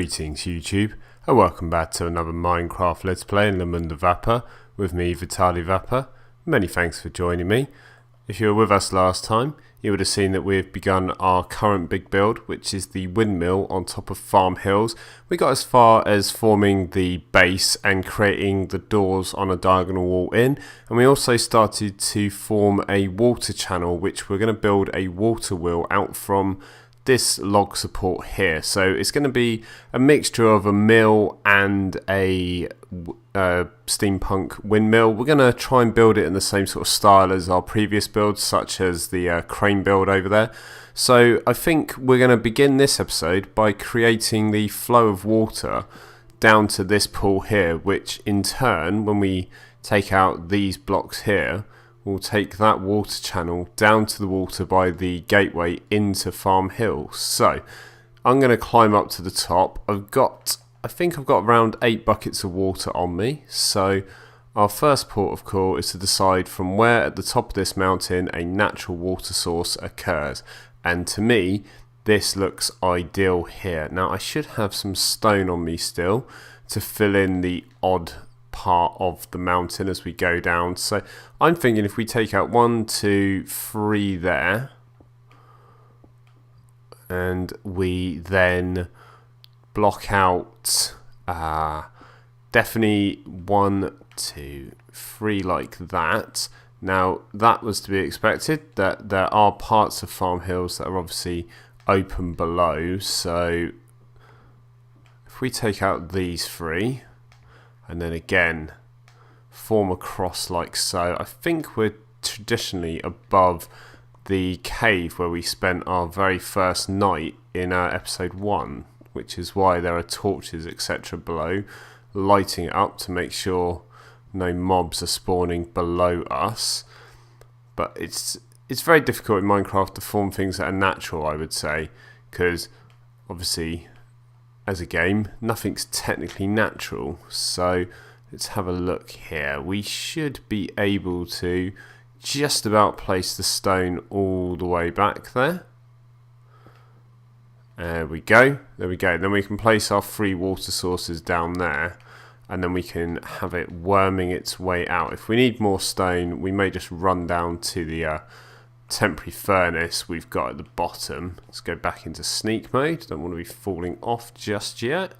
Greetings YouTube, and welcome back to another Minecraft Let's Play in Le.Monde.Du.VAPEUR with me, Vitaly Vapour. Many thanks for joining me. If you were with us last time, you would have seen that we've begun our current big build, which is the windmill on top of Farm Hills. We got as far as forming the base and creating the doors on a diagonal wall in, and we also started to form a water channel, which we're going to build a water wheel out from this log support here. So it's going to be a mixture of a mill and a steampunk windmill. We're going to try and build it in the same sort of style as our previous builds, such as the crane build over there. So I think we're going to begin this episode by creating the flow of water down to this pool here, which in turn, when we take out these blocks here, we'll take that water channel down to the water by the gateway into Farm Hill. So I'm going to climb up to the top. I think I've got around 8 buckets of water on me. So our first port of call is to decide from where at the top of this mountain a natural water source occurs. And to me, this looks ideal here. Now I should have some stone on me still to fill in the odd part of the mountain as we go down. So I'm thinking if we take out 1, 2, 3 there, and we then block out definitely 1, 2, 3 like that. Now that was to be expected, that there are parts of Farm Hills that are obviously open below. So if we take out these 3 and then again form a cross like so, I think we're traditionally above the cave where we spent our very first night in episode 1, which is why there are torches etc below lighting it up to make sure no mobs are spawning below us. But it's very difficult in Minecraft to form things that are natural, I would say, because obviously as a game nothing's technically natural. So let's have a look here. We should be able to just about place the stone all the way back there. There we go. Then we can place our 3 water sources down there, and then we can have it worming its way out. If we need more stone, we may just run down to the temporary furnace we've got at the bottom. Let's go back into sneak mode. Don't want to be falling off just yet.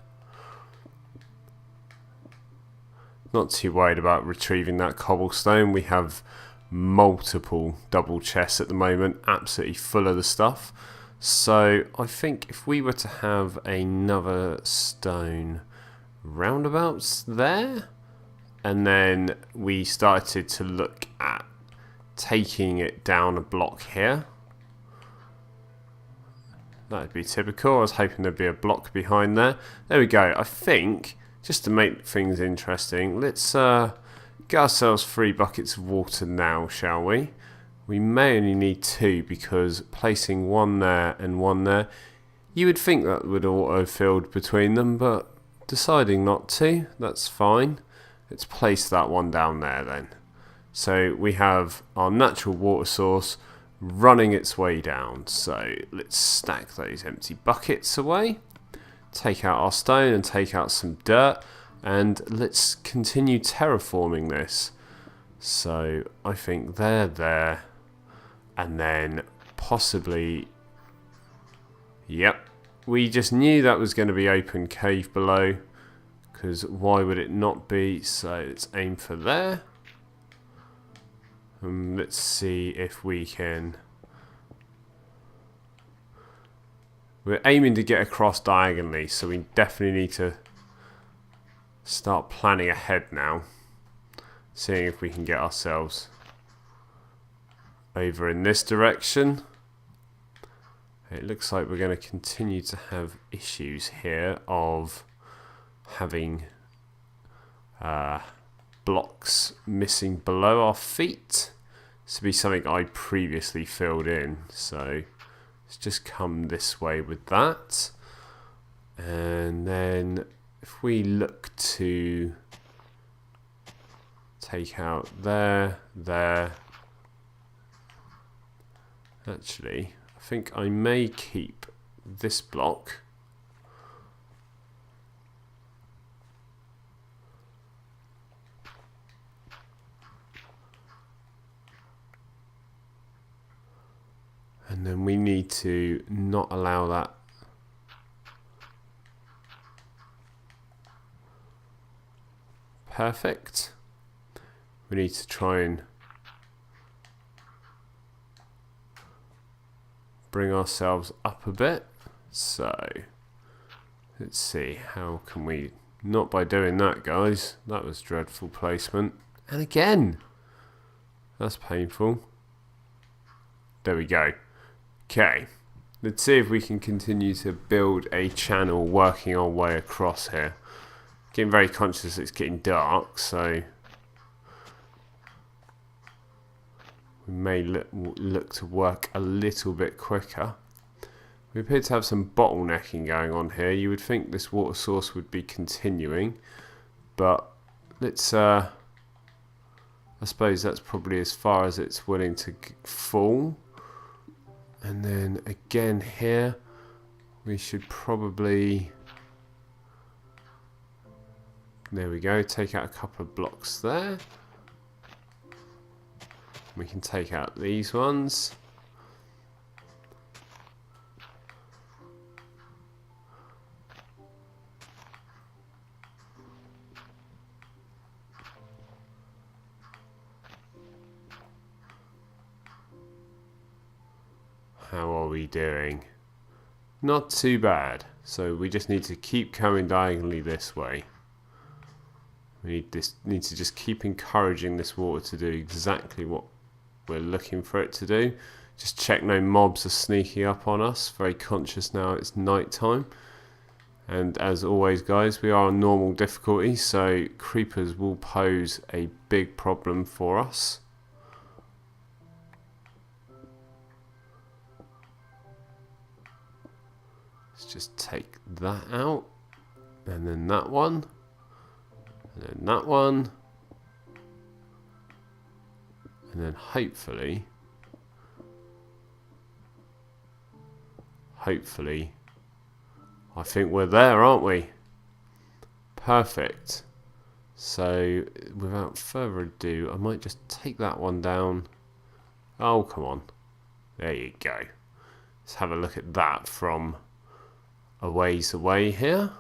Not too worried about retrieving that cobblestone. We have multiple double chests at the moment, absolutely full of the stuff. So I think if we were to have another stone roundabouts there, and then we started to look at taking it down a block here, that'd be typical. I was hoping there'd be a block behind there. There we go. I think, just to make things interesting, let's get ourselves 3 buckets of water now, shall we? We may only need 2 because placing 1 there and 1 there, you would think that would auto-filled between them, but deciding not to, that's fine. Let's place that one down there then. So we have our natural water source running its way down. So let's stack those empty buckets away, take out our stone and take out some dirt, and let's continue terraforming this. So I think there, and then possibly, yep, we just knew that was going to be open cave below, because why would it not be? So let's aim for there. Let's see if we can. We're aiming to get across diagonally, so we definitely need to start planning ahead now, seeing if we can get ourselves over in this direction. It looks like we're going to continue to have issues here of having blocks missing below our feet. This would be something I previously filled in, so let's just come this way with that. And then if we look to take out there, actually I think I may keep this block And then we need to not allow that. Perfect. We need to try and bring ourselves up a bit. So let's see, how can we, not by doing that, guys. That was dreadful placement. And again, that's painful. There we go. Okay, let's see if we can continue to build a channel working our way across here. Getting very conscious it's getting dark, so we may look to work a little bit quicker. We appear to have some bottlenecking going on here. You would think this water source would be continuing, but let's I suppose that's probably as far as it's willing to fall. And then again here, we should probably, there we go, take out a couple of blocks there. We can take out these ones. How are we doing? Not too bad. So we just need to keep coming diagonally this way. We need to just keep encouraging this water to do exactly what we're looking for it to do. Just check no mobs are sneaking up on us. Very conscious now it's night time. And as always, guys, we are on normal difficulty, so creepers will pose a big problem for us. Let's just take that out, and then that one, and then that one, and then hopefully, I think we're there, aren't we? Perfect. So without further ado, I might just take that one down. Oh, come on. There you go. Let's have a look at that from a ways away here.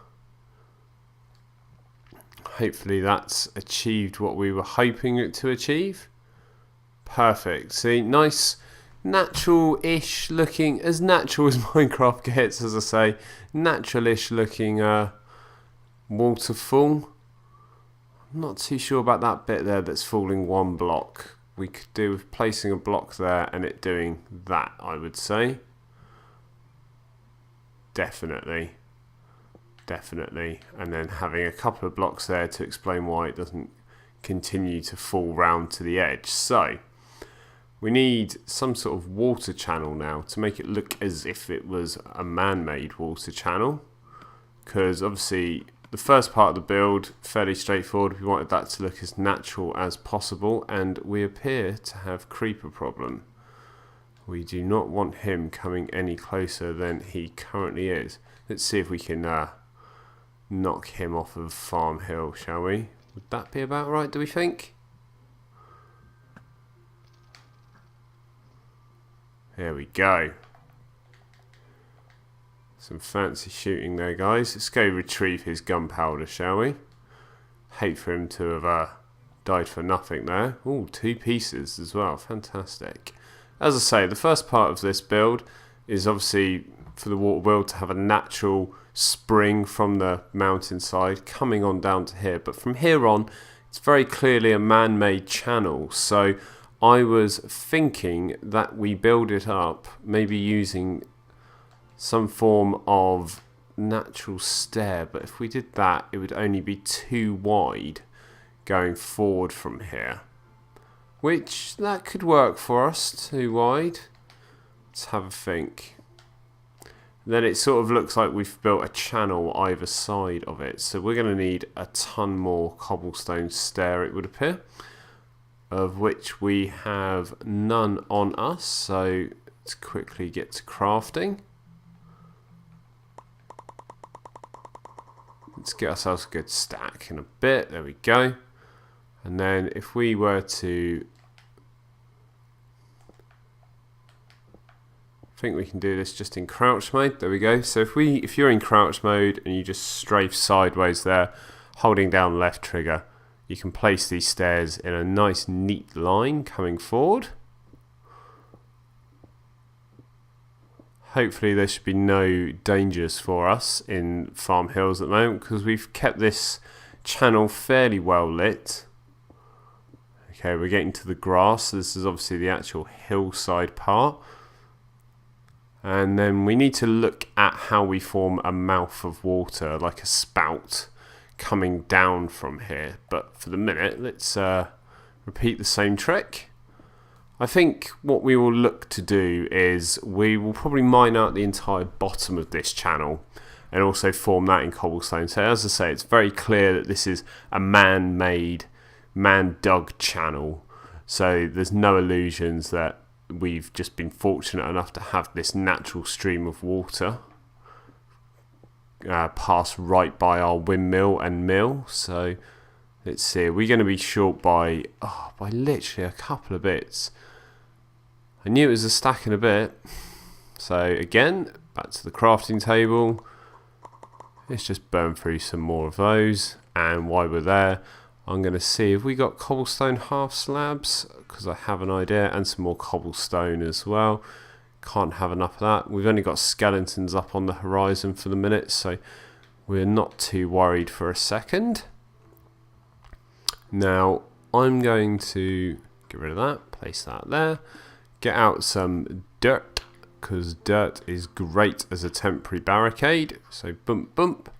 Hopefully that's achieved what we were hoping it to achieve. Perfect. See, nice natural-ish looking, as natural as Minecraft gets, as I say, natural-ish looking waterfall. I'm not too sure about that bit there that's falling one block. We could do with placing a block there and it doing that, I would say. Definitely. And then having a couple of blocks there to explain why it doesn't continue to fall round to the edge. So we need some sort of water channel now to make it look as if it was a man-made water channel, because obviously the first part of the build, fairly straightforward. We wanted that to look as natural as possible, and we appear to have creeper problem. We do not want him coming any closer than he currently is. Let's see if we can knock him off of Farm Hill, shall we? Would that be about right, do we think? There we go. Some fancy shooting there, guys. Let's go retrieve his gunpowder, shall we? Hate for him to have died for nothing there. Ooh, 2 pieces as well. Fantastic. As I say, the first part of this build is obviously for the water wheel to have a natural spring from the mountainside coming on down to here. But from here on, it's very clearly a man-made channel. So I was thinking that we build it up, maybe using some form of natural stair. But if we did that, it would only be too wide going forward from here. Which, that could work for us, too wide. Let's have a think. Then it sort of looks like we've built a channel either side of it. So we're going to need a ton more cobblestone stair, it would appear, of which we have none on us. So let's quickly get to crafting. Let's get ourselves a good stack in a bit. There we go. And then if we were to think we can do this just in crouch mode. There we go. So if you're in crouch mode and you just strafe sideways there, holding down the left trigger, you can place these stairs in a nice neat line coming forward. Hopefully there should be no dangers for us in Farm Hills at the moment, because we've kept this channel fairly well lit. Okay, we're getting to the grass. So this is obviously the actual hillside part. And then we need to look at how we form a mouth of water, like a spout coming down from here. But for the minute, let's repeat the same trick. I think what we will look to do is we will probably mine out the entire bottom of this channel and also form that in cobblestone. So as I say, it's very clear that this is a man-made, man-dug channel. So there's no illusions that we've just been fortunate enough to have this natural stream of water pass right by our windmill and mill. So let's see, we're going to be short by literally a couple of bits. I knew it was a stack and a bit. So again, back to the crafting table. Let's just burn through some more of those. And while we're there, I'm going to see if we got cobblestone half slabs, because I have an idea, and some more cobblestone as well. Can't have enough of that. We've only got skeletons up on the horizon for the minute, so we're not too worried for a second. Now, I'm going to get rid of that, place that there. Get out some dirt, because dirt is great as a temporary barricade. So bump bump.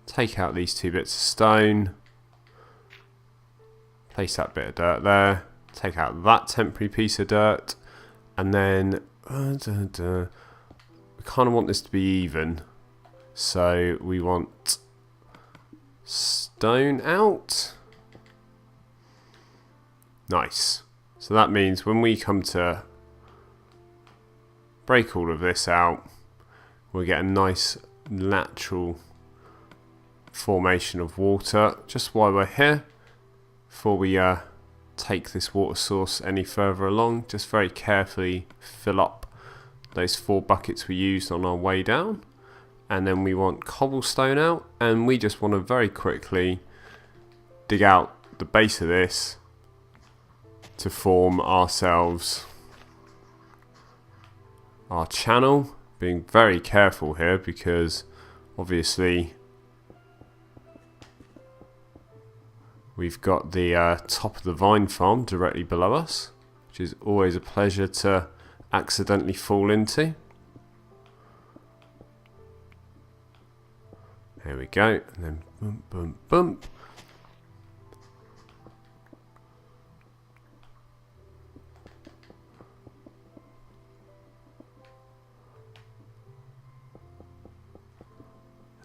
Take out these 2 bits of stone. Place that bit of dirt there. Take out that temporary piece of dirt. And then we kind of want this to be even. So we want stone out. Nice. So that means when we come to break all of this out, we'll get a nice natural formation of water. Just while we're here, before we take this water source any further along, just very carefully fill up those 4 buckets we used on our way down. And then we want cobblestone out, and we just want to very quickly dig out the base of this to form ourselves our channel. Being very careful here, because obviously we've got the top of the vine farm directly below us, which is always a pleasure to accidentally fall into. There we go, and then bump, bump, bump.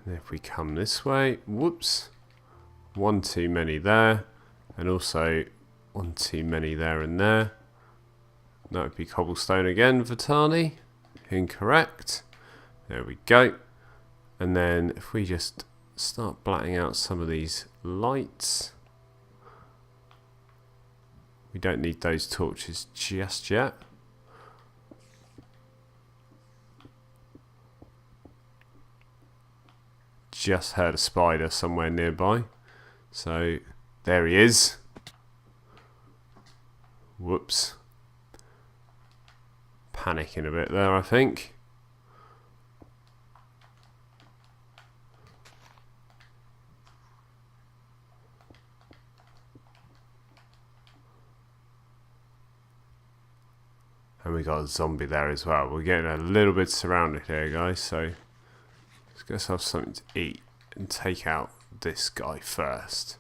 And if we come this way, whoops, 1 too many there, and also 1 too many there and there. That would be cobblestone again, Vitaly. Incorrect. There we go. And then if we just start blatting out some of these lights. We don't need those torches just yet. Just heard a spider somewhere nearby. So there he is. Whoops. Panicking a bit there, I think. And we got a zombie there as well. We're getting a little bit surrounded here, guys, so let's get ourselves something to eat and take out this guy first.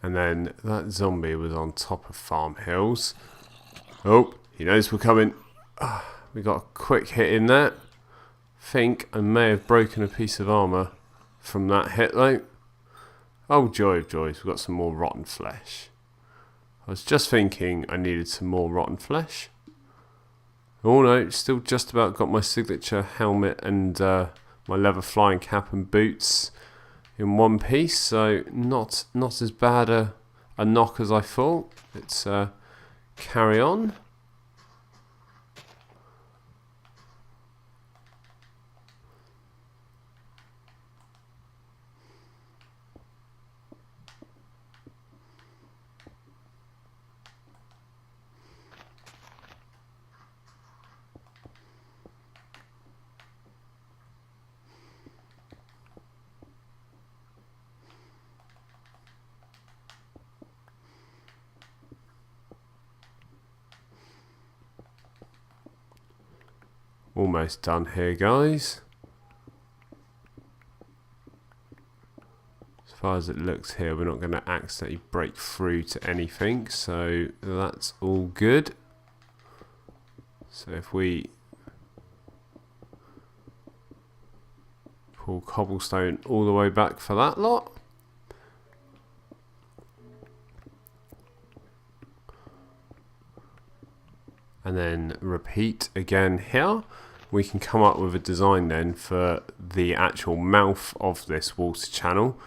And then that zombie was on top of Farm Hills. Oh, he knows we're coming. We got a quick hit in there. Think I may have broken a piece of armor from that hit though. Oh, joy of joys, we've got some more rotten flesh. I was just thinking I needed some more rotten flesh. Oh no, still just about got my signature helmet and my leather flying cap and boots. in one piece, so not as bad a knock as I thought. Let's carry on. Almost done here, guys. As far as it looks here, we're not going to accidentally break through to anything, so that's all good. So if we pull cobblestone all the way back for that lot. And then repeat again here. We can come up with a design then for the actual mouth of this water channel,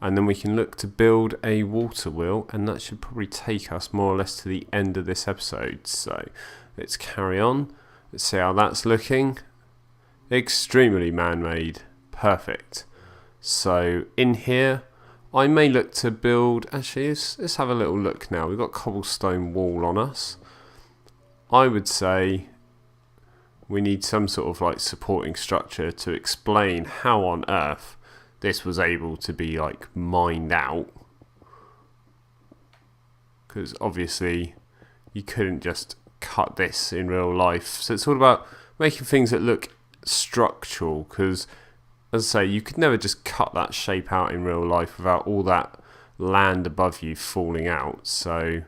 and then we can look to build a water wheel, and that should probably take us more or less to the end of this episode. So let's carry on. Let's see how that's looking. Extremely man-made. Perfect. So in here I may look to build, actually let's have a little look now. We've got cobblestone wall on us. I would say we need some sort of like supporting structure to explain how on earth this was able to be like mined out, because obviously you couldn't just cut this in real life. So it's all about making things that look structural, because as I say, you could never just cut that shape out in real life without all that land above you falling out. So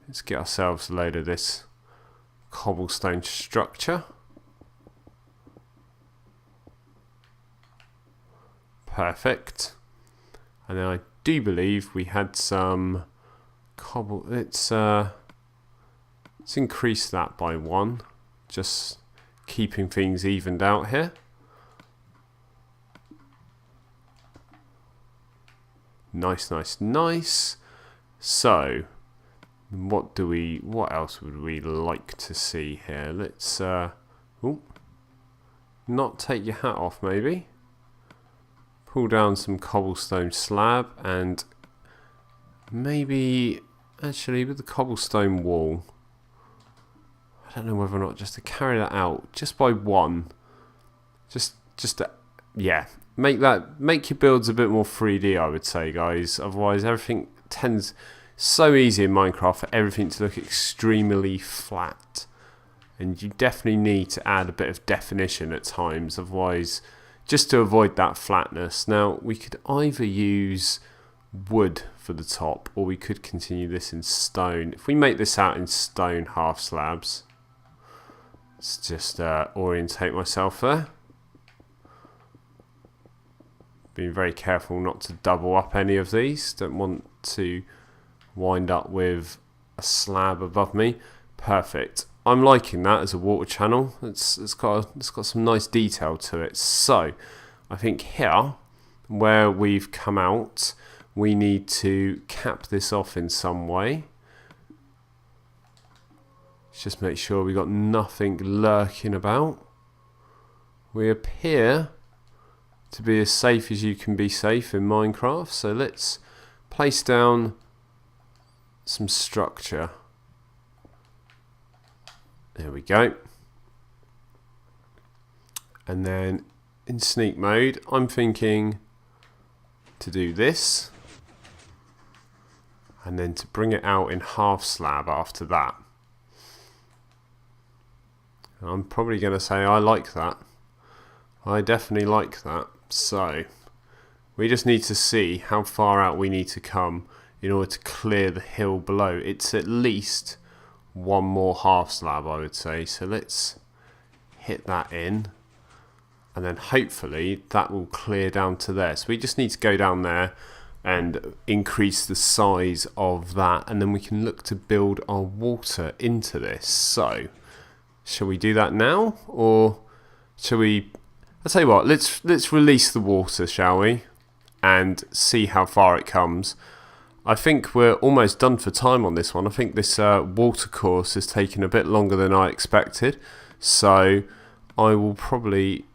let's get ourselves a load of this cobblestone structure. Perfect. And then I do believe we had some cobble. Let's increase that by 1, just keeping things evened out here. Nice, nice, nice. So what else would we like to see here? Let's not take your hat off, maybe. Pull down some cobblestone slab, and maybe actually with the cobblestone wall, I don't know whether or not just to carry that out just by 1, just to, yeah, make your builds a bit more 3D, I would say, guys. Otherwise everything tends so easy in Minecraft for everything to look extremely flat, and you definitely need to add a bit of definition at times, otherwise, just to avoid that flatness. Now we could either use wood for the top, or we could continue this in stone. If we make this out in stone half slabs, let's just orientate myself there. Being very careful not to double up any of these. Don't want to wind up with a slab above me. Perfect. I'm liking that as a water channel. It's got some nice detail to it. So I think here, where we've come out, we need to cap this off in some way. Let's just make sure we got nothing lurking about. We appear to be as safe as you can be safe in Minecraft. So let's place down some structure. There we go. And then in sneak mode, I'm thinking to do this, and then to bring it out in half slab after that. And I'm probably going to say I like that. I definitely like that. So we just need to see how far out we need to come in order to clear the hill below. It's at least 1 more half slab, I would say. So let's hit that in, and then hopefully that will clear down to there. So we just need to go down there and increase the size of that, and then we can look to build our water into this. So shall we do that now, or shall we? I'll tell you what, let's release the water, shall we? And see how far it comes. I think we're almost done for time on this one. I think this water course has taken a bit longer than I expected. So I will probably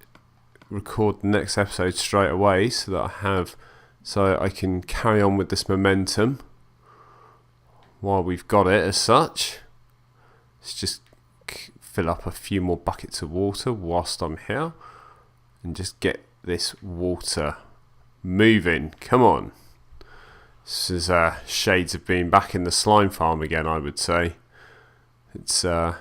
record the next episode straight away so that I can carry on with this momentum while we've got it as such. Let's just fill up a few more buckets of water whilst I'm here and just get this water moving. Come on. This is shades of being back in the slime farm again, I would say. It's let's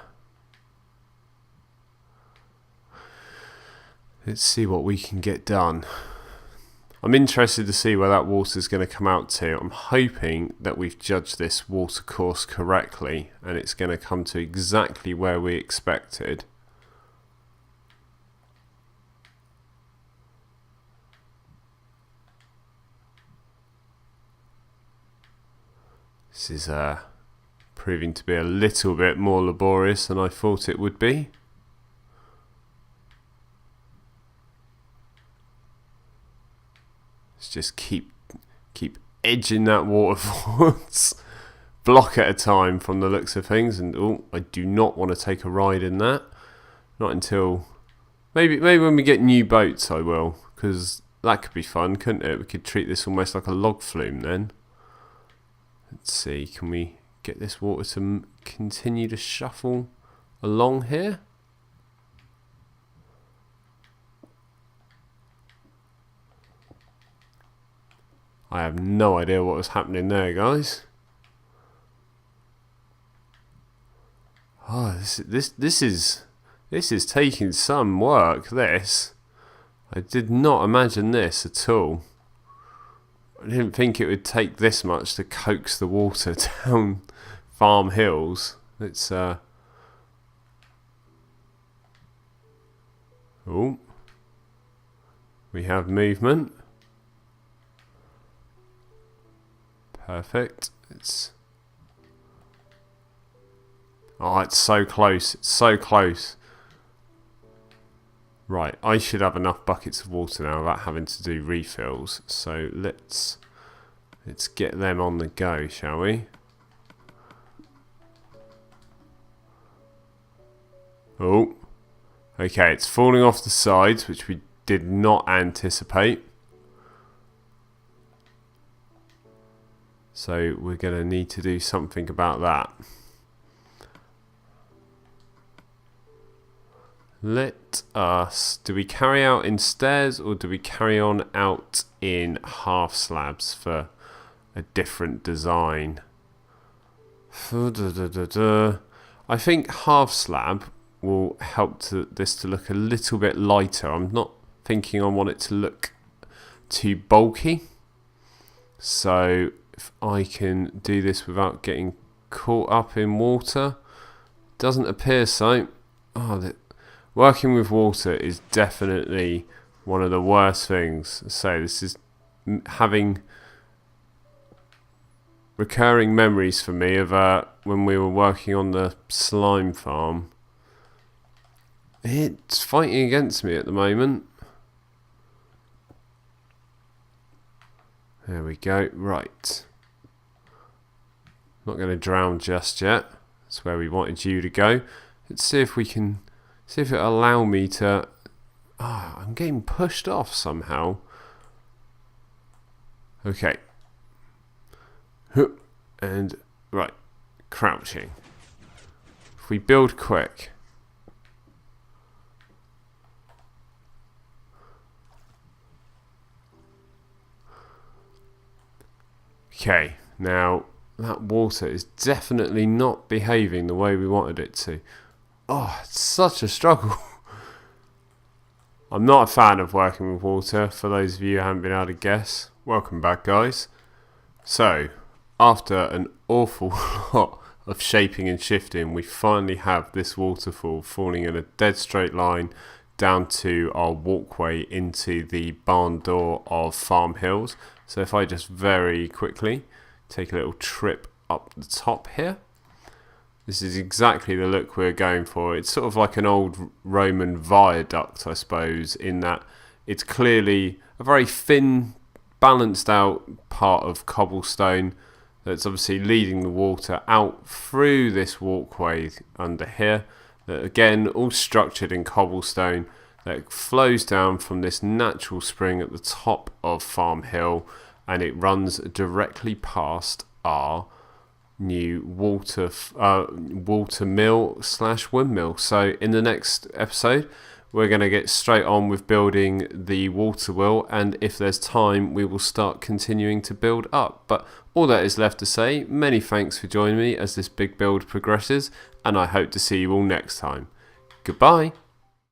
see what we can get done. I'm interested to see where that water is going to come out to. I'm hoping that we've judged this water course correctly and it's going to come to exactly where we expected. This is proving to be a little bit more laborious than I thought it would be. Let's just keep edging that water forwards, block at a time from the looks of things. And oh, I do not want to take a ride in that. Not until maybe when we get new boats I will, because that could be fun, couldn't it? We could treat this almost like a log flume then. Let's see, can we get this water to continue to shuffle along here? I have no idea what was happening there, guys. Oh, this is taking some work, this. I did not imagine this at all. I didn't think it would take this much to coax the water down farm hills. It's oh, we have movement. Perfect. It's so close. It's so close. Right, I should have enough buckets of water now without having to do refills. So let's get them on the go, shall we? Oh, okay, it's falling off the sides, which we did not anticipate. So we're going to need to do something about that. Let us... Do we carry out in stairs or do we carry on out in half slabs for a different design? I think half slab will help this to look a little bit lighter. I'm not thinking I want it to look too bulky. So if I can do this without getting caught up in water, doesn't appear so. Oh, working with water is definitely one of the worst things. So this is having recurring memories for me of when we were working on the slime farm. It's fighting against me at the moment. There we go. Right. Not going to drown just yet. That's where we wanted you to go. Let's see if we can... See if it'll allow me to... Oh, I'm getting pushed off somehow. Okay. And, right. Crouching. If we build quick... Okay, now that water is definitely not behaving the way we wanted it to. Oh, it's such a struggle. I'm not a fan of working with water, for those of you who haven't been able to guess. Welcome back, guys. So, after an awful lot of shaping and shifting, we finally have this waterfall falling in a dead straight line down to our walkway into the barn door of Farm Hills. So if I just very quickly take a little trip up the top here, This is exactly the look we're going for. It's sort of like an old Roman viaduct, I suppose, in that it's clearly a very thin, balanced out part of cobblestone that's obviously leading the water out through this walkway under here. That again, all structured in cobblestone, that flows down from this natural spring at the top of Farm Hill, and it runs directly past our new water mill / windmill. So in the next episode, we're going to get straight on with building the water wheel, and if there's time, we will start continuing to build up. But all that is left to say, many thanks for joining me as this big build progresses, and I hope to see you all next time. Goodbye.